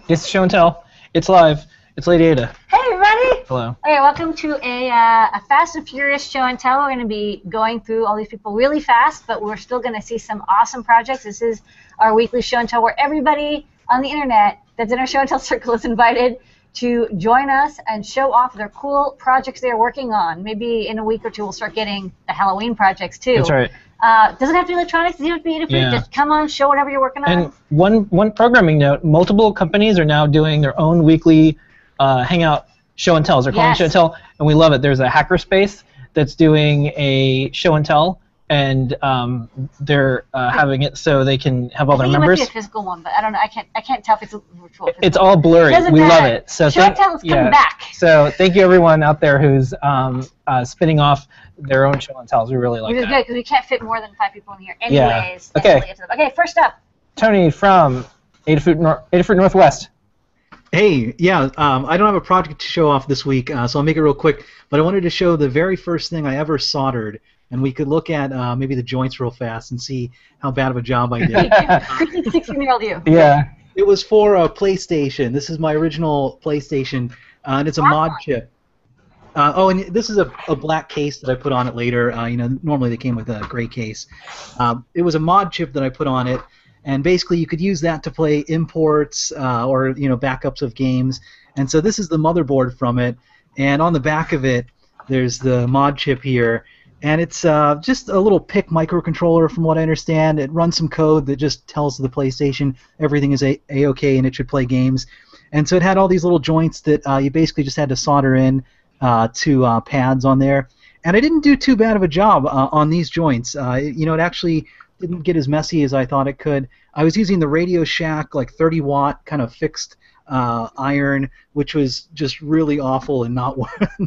It's Show and Tell. It's live. It's Lady Ada. Hey, everybody. Hello. Okay, welcome to a Fast and Furious Show and Tell. We're going to be going through all these people really fast, but we're still going to see some awesome projects. This is our weekly Show and Tell where everybody on the internet that's in our Show and Tell circle is invited to join us and show off their cool projects they're working on. Maybe in a week or two we'll start getting the Halloween projects too. That's right. Doesn't have to be electronics. Doesn't have to be Adafruit. Just come on, show whatever you're working on. And one programming note: multiple companies are now doing their own weekly hangout show and tells. They're calling show and tell, and we love it. There's a hackerspace that's doing a show and tell, and they're having it so they can have all their members. It might be a physical one, but I don't know. I can't tell if it's a virtual. It's all blurry. We love it. So show and tell is coming back. So thank you everyone out there who's spinning off their own show and tells. We really like that. Which is good because we can't fit more than 5 people in here. Anyways. Yeah. Okay. Okay. First up. Tony from Adafruit Northwest. Hey, yeah, I don't have a project to show off this week, so I'll make it real quick. But I wanted to show the very first thing I ever soldered, and we could look at maybe the joints real fast and see how bad of a job I did. 16-year-old you. Yeah. It was for a PlayStation. This is my original PlayStation, and it's a mod chip. And this is a black case that I put on it later. Normally they came with a gray case. It was a mod chip that I put on it. And basically, you could use that to play imports or backups of games. And so this is the motherboard from it. And on the back of it, there's the mod chip here. And it's just a little PIC microcontroller, from what I understand. It runs some code that just tells the PlayStation everything is a-okay and it should play games. And so it had all these little joints that you basically just had to solder in to pads on there. And I didn't do too bad of a job on these joints. It actually didn't get as messy as I thought it could. I was using the Radio Shack like 30-watt kind of fixed iron, which was just really awful and not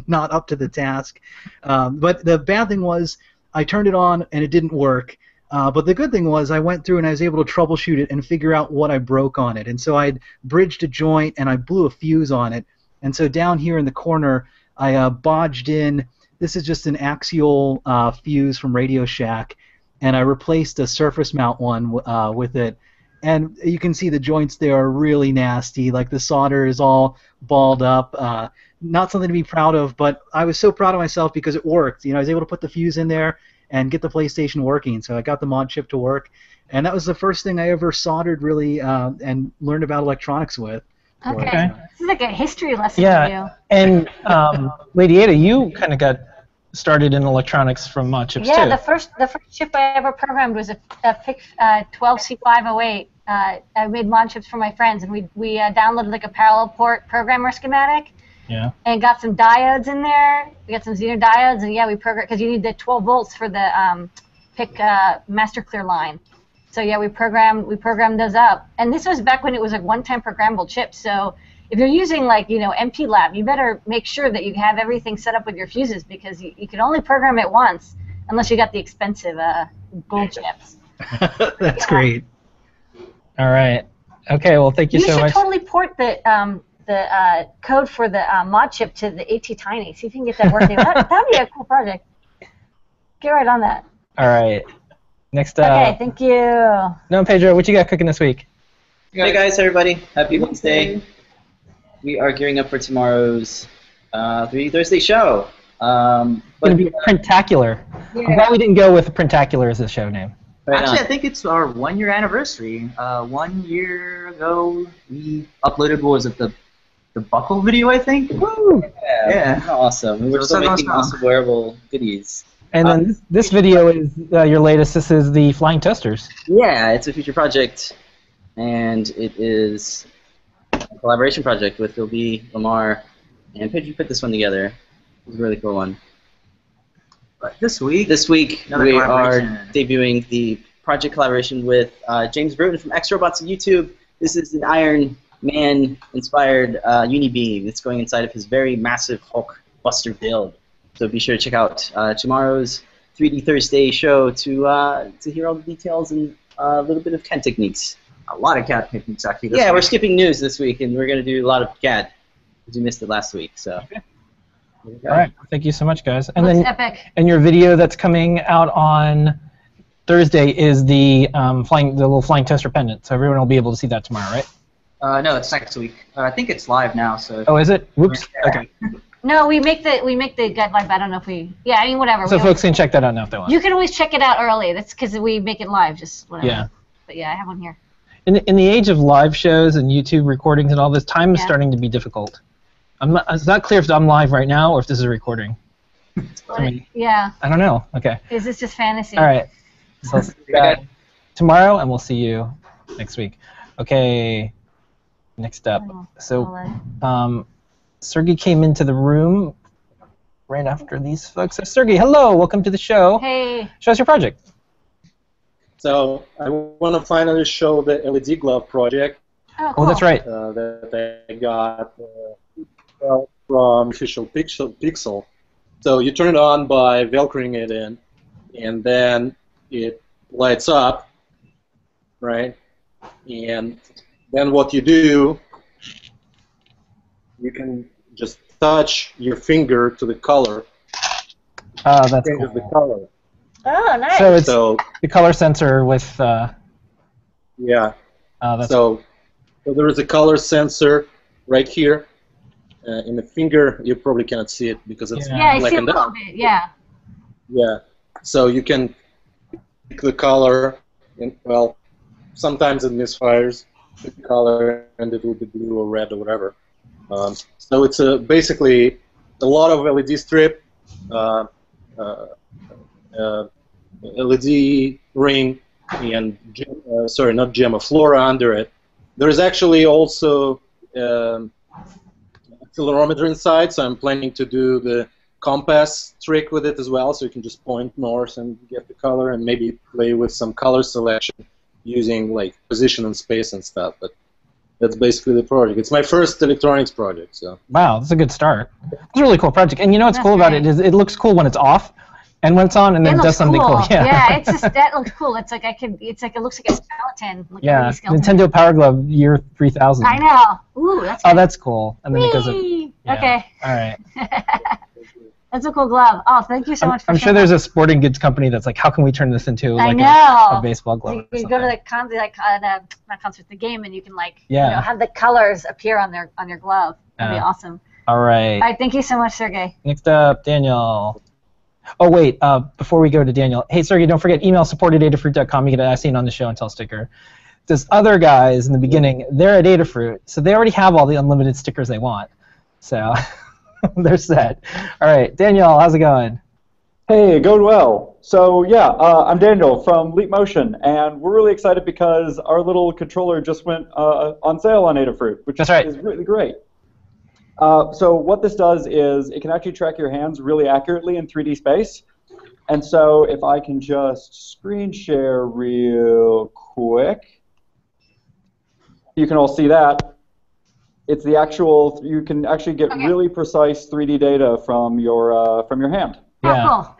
not up to the task. But the bad thing was I turned it on and it didn't work. But the good thing was I went through and I was able to troubleshoot it and figure out what I broke on it. And so I bridged a joint and I blew a fuse on it. And so down here in the corner I bodged in. This is just an axial fuse from Radio Shack. And I replaced a surface mount one with it. And you can see the joints there are really nasty. Like the solder is all balled up. Not something to be proud of, but I was so proud of myself because it worked. I was able to put the fuse in there and get the PlayStation working. So I got the mod chip to work. And that was the first thing I ever soldered really and learned about electronics with. Okay. This is like a history lesson for you. And Lady Ada, you kind of got started in electronics from mod chips too. Yeah, the first chip I ever programmed was a PIC 12C508. I made mod chips for my friends, and we downloaded like a parallel port programmer schematic. Yeah. And got some diodes in there. We got some Zener diodes, and we programmed because you need the 12 volts for the PIC master clear line. So yeah, we programmed those up, and this was back when it was like one-time programmable chips. So if you're using like MP Lab, you better make sure that you have everything set up with your fuses because you can only program it once unless you got the expensive gold chips. That's great. All right. Okay. Well, thank you so much. You should totally port the code for the mod chip to the AT Tiny. See if you can get that working. That'd be a cool project. Get right on that. All right. Next up. Okay. Thank you. No, Pedro, what you got cooking this week? Hey guys, everybody. Happy Wednesday. We are gearing up for tomorrow's 3D Thursday show. It's going to be Printacular. Yeah. I'm glad we didn't go with Printacular as the show name. Right. Actually, I think it's our 1-year anniversary. 1 year ago, we uploaded, what was it, the buckle video, I think? Woo! Yeah. Awesome. We were still making awesome wearable goodies. And then this video is your latest. This is the Flying Toasters. Yeah, it's a future project, and it is a collaboration project with Phil B, Lamar, and Pedro put this one together. It was a really cool one. But this week we are debuting the project collaboration with James Bruton from X Robots on YouTube. This is an Iron Man-inspired Unibeam. It's going inside of his very massive Hulk Buster build. So be sure to check out tomorrow's 3D Thursday show to hear all the details and a little bit of CAD techniques. A lot of CAD techniques, actually. Yeah, we're skipping news this week, and we're going to do a lot of CAD because we missed it last week. So. Okay. All right. Thank you so much, guys. And That's then, epic. And your video that's coming out on Thursday is the little flying toaster pendant. So everyone will be able to see that tomorrow, right? No, it's next week. I think it's live now. So. Oh, is it? Whoops. Okay. No, we make the guide live. I don't know if we. Yeah, I mean whatever. So folks can check that out now if they want. You can always check it out early. That's because we make it live. Just whatever. Yeah. But yeah, I have one here. In the age of live shows and YouTube recordings and all this, time is starting to be difficult. It's not clear if I'm live right now or if this is a recording. I mean, yeah. I don't know. Okay. Is this just fantasy? All right. So I'll see you guys tomorrow, and we'll see you next week. Okay. Next up. So, Sergey came into the room right after these folks. So, Sergey, hello. Welcome to the show. Hey. Show us your project. So I want to finally show the LED glove project. Oh, cool. Oh, that's right. That I got from Official Pixel. So you turn it on by velcroing it in, and then it lights up, right? And then what you do, you can just touch your finger to the color. Oh, that's changes cool. the color. Oh, nice. So it's the color sensor with. Yeah. Oh, that's so there is a color sensor right here. In the finger, you probably cannot see it because it's blackened out. Yeah. Yeah. So you can pick the color, and well, sometimes it misfires the color, and it will be blue or red or whatever. So it's basically a lot of LED strip, LED ring, and not gem, a flora under it. There is actually also accelerometer inside, so I'm planning to do the compass trick with it as well, so you can just point north and get the color, and maybe play with some color selection using like position and space and stuff. But that's basically the project. It's my first electronics project. So. Wow, that's a good start. It's a really cool project, and you know what's cool about it is it looks cool when it's off, and when it's on, and then it does something cool. Yeah, it's just that looks cool. It's like it looks like a skeleton. Like yeah, a skeleton. Nintendo Power Glove year 3000. I know. Ooh, that's. Oh, that's cool. And then it goes. Okay. All right. That's a cool glove. Oh, thank you so much. I'm sure there's a sporting goods company that's like, how can we turn this into like a baseball glove? You go to the game, and you can have the colors appear on your glove. That'd be awesome. All right. All right. Thank you so much, Sergey. Next up, Daniel. Oh wait, before we go to Daniel, hey Sergey, don't forget email support@adafruit.com. You get a seen on the show and tell sticker. Those other guys in the beginning, they're at Adafruit, so they already have all the unlimited stickers they want. So they're set. All right, Daniel, how's it going? Hey, going well. So yeah, I'm Daniel from Leap Motion, and we're really excited because our little controller just went on sale on Adafruit, which is really great. So what this does is it can actually track your hands really accurately in 3D space. And so if I can just screen share real quick, you can all see that. It's the actual, you can actually get really precise 3D data from your hand. Yeah. Oh, cool.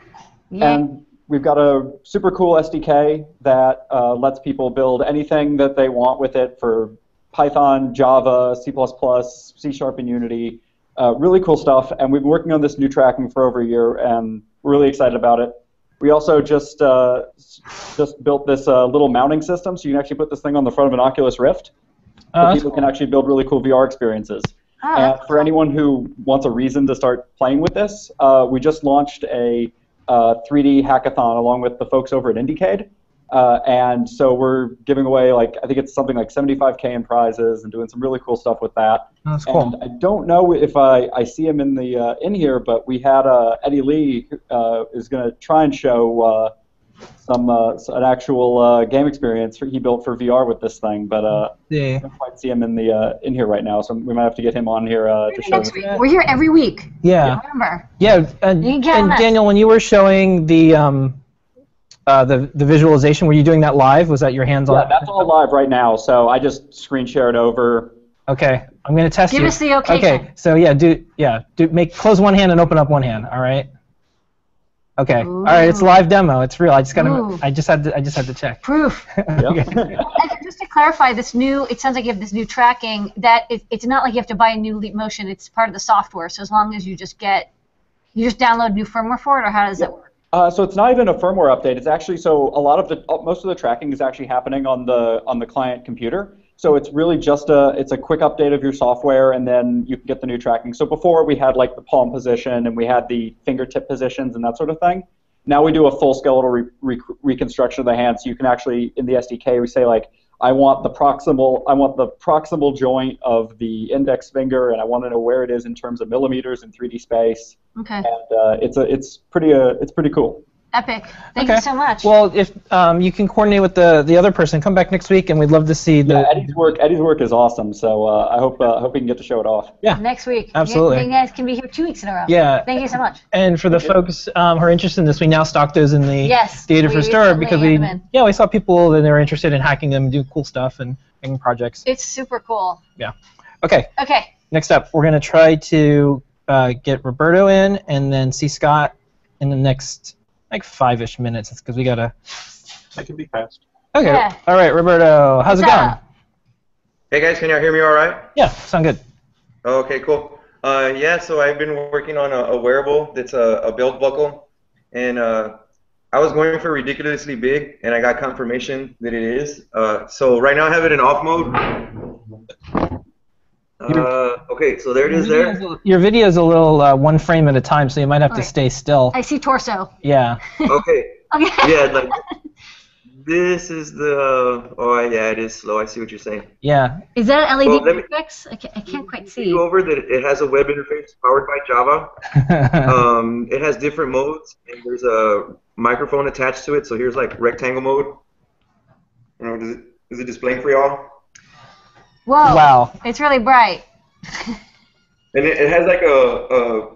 Yeah. And we've got a super cool SDK that lets people build anything that they want with it for Python, Java, C++, C#, and Unity. Really cool stuff, and we've been working on this new tracking for over a year, and we're really excited about it. We also just built this little mounting system, so you can actually put this thing on the front of an Oculus Rift, so people can actually build really cool VR experiences. And for anyone who wants a reason to start playing with this, we just launched a 3D hackathon along with the folks over at Indiecade. And so we're giving away, I think it's something like 75K in prizes and doing some really cool stuff with that. That's cool. And I don't know if I see him in here, but we had Eddie Lee is going to try and show an actual game experience he built for VR with this thing, but I don't quite see him in here right now, so we might have to get him on here to show us. We're here every week. Yeah. Remember. Yeah, and Daniel, when you were showing the visualization, were you doing that live? Was that your hands on? Yeah, that's all live right now, so I just screen shared over. Okay, I'm going to test you. Give us the okay. Okay, so close one hand and open up one hand, all right? Okay. Ooh. All right, it's a live demo. It's real. I just had to check. Proof. Okay. And just to clarify, it sounds like you have this new tracking that it's not like you have to buy a new Leap Motion. It's part of the software. So as long as you just download new firmware for it, or how does that work? So it's not even a firmware update. It's actually most of the tracking is actually happening on the client computer. So it's really just it's a quick update of your software, and then you can get the new tracking. So before we had like the palm position, and we had the fingertip positions and that sort of thing. Now we do a full skeletal reconstruction of the hand. So you can actually, in the SDK, we say like, I want the proximal joint of the index finger, and I want to know where it is in terms of millimeters in 3D space. Okay. And it's pretty cool. Epic. Thank you so much. Well, if you can coordinate with the other person, come back next week, and we'd love to see the. Yeah, Eddie's work is awesome. So I hope we can get to show it off. Yeah. Next week. Absolutely. You guys can be here 2 weeks in a row. Yeah. Thank you so much. And for the folks who are interested in this, we now stock those in the Data for Store because we saw people that are interested in hacking them and doing cool stuff and making projects. It's super cool. Yeah. Okay. Okay. Next up, we're gonna try to get Roberto in, and then see Scott in the next like 5-ish minutes. It's because we gotta. That can be fast. Okay. Yeah. All right, Roberto. How's it going? Hey guys, can y'all hear me all right? Yeah, sound good. Okay, cool. Yeah, so I've been working on a wearable that's a belt buckle, and I was going for ridiculously big, and I got confirmation that it is. So right now I have it in off mode. Okay, so there it is there. Your video is a little 1 frame at a time, so you might have to stay still. I see torso. Yeah. Okay. Okay. Yeah, like this is the. Oh yeah, it is slow. I see what you're saying. Yeah. Is that an LED Well, let me- interface? I can't quite see. Go over that it has a web interface powered by Java. It has different modes, and there's a microphone attached to it. So here's like rectangle mode. You know, is it displaying for y'all? Whoa. Wow. It's really bright. And it has like a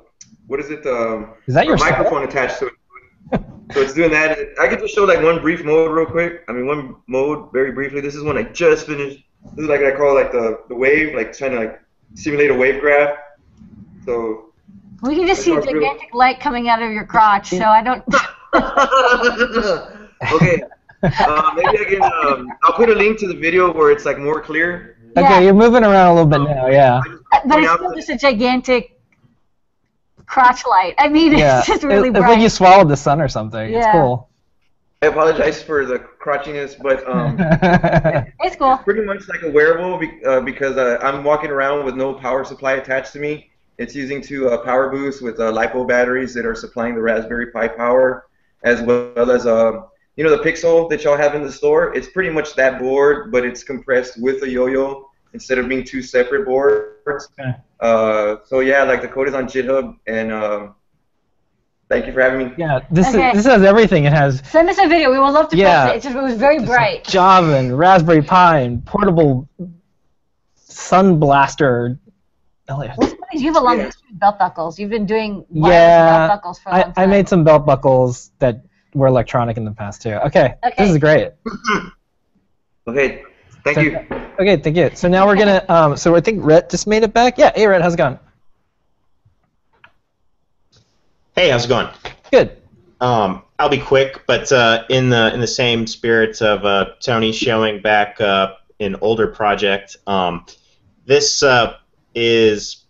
what is it? Is that your microphone attached to it? So it's doing that. I could just show like one brief mode real quick. I mean, one mode very briefly. This is one I just finished. This is like I call like the wave, like trying to like simulate a wave graph. So We can just see a gigantic light coming out of your crotch, so I don't. Okay. Maybe I can. I'll put a link to the video where it's like more clear. Okay, Yeah. you're moving around a little bit now, yeah. But it's still just a gigantic crotch light. I mean, Yeah. it's just really It's bright. like you swallowed the sun or something. It's Yeah. cool. I apologize for the crotchiness, but It's cool. pretty much like a wearable because I'm walking around with no power supply attached to me. It's using two power boosts with LiPo batteries that are supplying the Raspberry Pi power, as well as you know the Pixel that y'all have in the store. It's pretty much that board, but it's compressed with a yo-yo instead of being two separate boards. Okay. So yeah, like the code is on GitHub, and thank you for having me. Yeah, this Okay. this has everything. It has Send us a video. We would love to Yeah. post it. It was very bright. Java and Raspberry Pi and portable sun blaster. You have a long history with belt buckles. You've been doing wireless Yeah, belt buckles for a long time. I made some belt buckles that were electronic in the past too. Okay, this is great. Okay, thank you. Okay, thank you. So now we're gonna. So I think Rhett just made it back. Yeah, hey Rhett, how's it going? Hey, how's it going? Good. I'll be quick, but in the same spirit of Tony showing back an older project, this is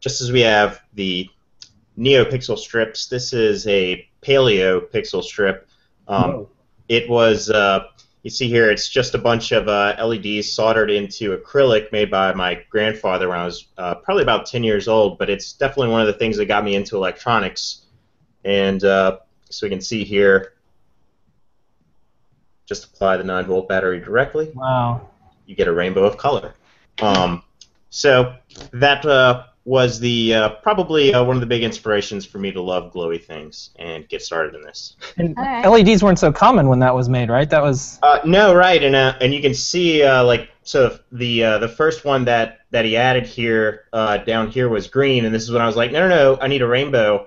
just as we have the NeoPixel strips. This is a Paleo pixel strip. It was you see here. It's just a bunch of LEDs soldered into acrylic made by my grandfather when I was probably about 10 years old. But it's definitely one of the things that got me into electronics. And so we can see here, just apply the 9-volt battery directly. Wow. You get a rainbow of color. So that was the probably one of the big inspirations for me to love glowy things and get started in this. And LEDs weren't so common when that was made, right? That was. No, right, and you can see like so the first one that he added here down here was green, and this is when I was like, no, I need a rainbow.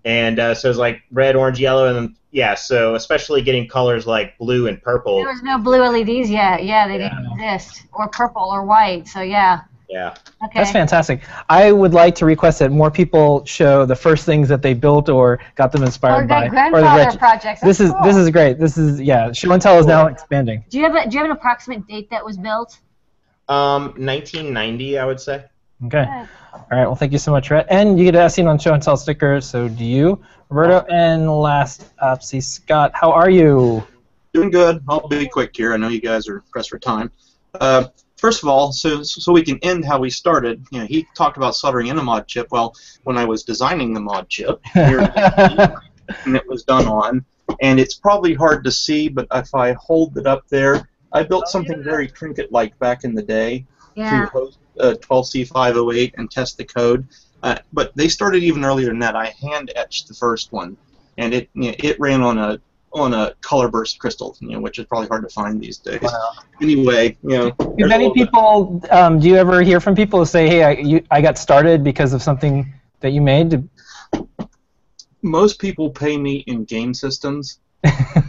And so it's like red, orange, yellow, and then, yeah, so especially getting colors like blue and purple. There was no blue LEDs yet. Yeah, they didn't exist. Or purple or white, so yeah. Yeah. Okay. That's fantastic. I would like to request that more people show the first things that they built or got them inspired by. Grandfather projects. This is cool. this is great. This is show and tell is now expanding. Do you have an approximate date that was built? 1990, I would say. Okay. All right. Well, thank you so much, Rhett. And you get to seen on show and tell sticker. So do you, Roberto? And last up, see Scott. How are you? Doing good. I'll be quick here. I know you guys are pressed for time. first of all, so we can end how we started. You know, he talked about soldering in a mod chip. Well, when I was designing the mod chip, here and it was done on, and it's probably hard to see, but if I hold it up there, I built something very trinket-like back in the day to host 12C508 and test the code. But they started even earlier than that. I hand etched the first one, and it ran on a color burst crystal, which is probably hard to find these days. Wow. Anyway, Do many people? Do you ever hear from people who say, "Hey, I got started because of something that you made"? Most people pay me in game systems,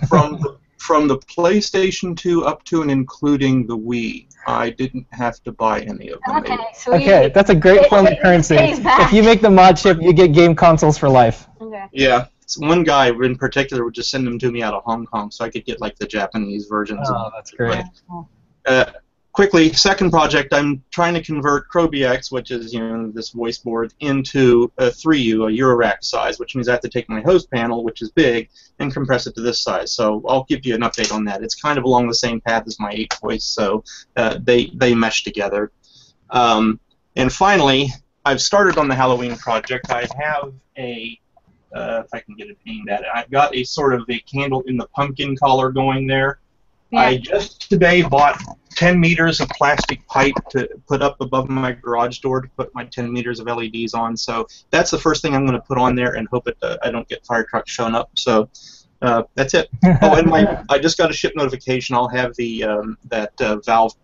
from the PlayStation 2 up to and including the Wii. I didn't have to buy any of them. Okay, sweet. Okay, that's a great form of currency. If you make the mod chip, you get game consoles for life. Okay. Yeah. One guy in particular would just send them to me out of Hong Kong, so I could get like the Japanese versions. Oh, that's great. Quickly, second project, I'm trying to convert CrowBX, which is this voice board, into a 3U, a Eurorack size, which means I have to take my host panel, which is big, and compress it to this size. So I'll give you an update on that. It's kind of along the same path as my 8 voice, so they mesh together. And finally, I've started on the Halloween project. I have a if I can get it aimed at it. I've got a sort of a candle in the pumpkin collar going there. Yeah. I just today bought 10 meters of plastic pipe to put up above my garage door to put my 10 meters of LEDs on. So that's the first thing I'm going to put on there and hope I don't get fire trucks showing up. So that's it. Oh, and I just got a ship notification. I'll have the that Valve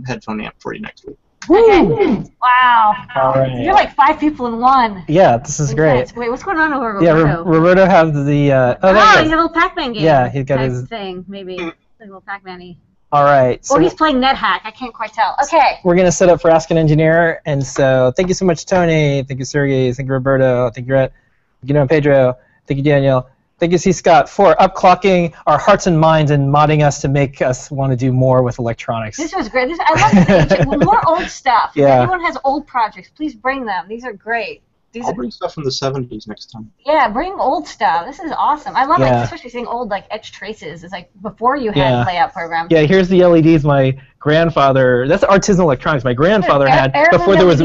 headphone amp for you next week. Okay. Wow. All right. You're like 5 people in one. Yeah, this is great. Wait, what's going on over Roberto? Yeah, Roberto has the. He's a little Pac-Man game. Yeah, he's got his thing, maybe. Like a little Pac-Man-y. All right. Or he's playing NetHack. I can't quite tell. Okay. We're going to set up for Ask an Engineer. And so thank you so much, Tony. Thank you, Sergey. Thank you, Roberto. Thank you, Rhett. Thank you, Pedro. Thank you, Daniel. Thank you, C. Scott, for upclocking our hearts and minds and modding us to make us want to do more with electronics. This was great. I love more old stuff. Yeah. If anyone has old projects, please bring them. These are great. I'll bring stuff from the 70s next time. Yeah, bring old stuff. This is awesome. I love especially seeing old etched traces. It's like before you had layout programs. Yeah, here's the LEDs my grandfather. That's artisanal electronics. My grandfather had before there was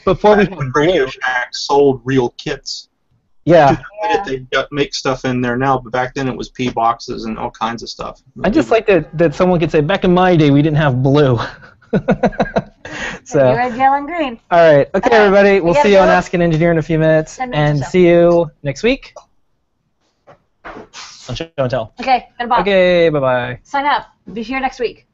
before we had Radio Shack sold real kits. Yeah. They make stuff in there now, but back then it was P boxes and all kinds of stuff. I just like that someone could say, back in my day we didn't have blue. So. Red, yellow, and green. All right. Okay, everybody. We'll see you on Ask an Engineer in a few minutes. And see you next week on Show and Tell. Okay, goodbye. Okay, bye-bye. Sign up. Be here next week.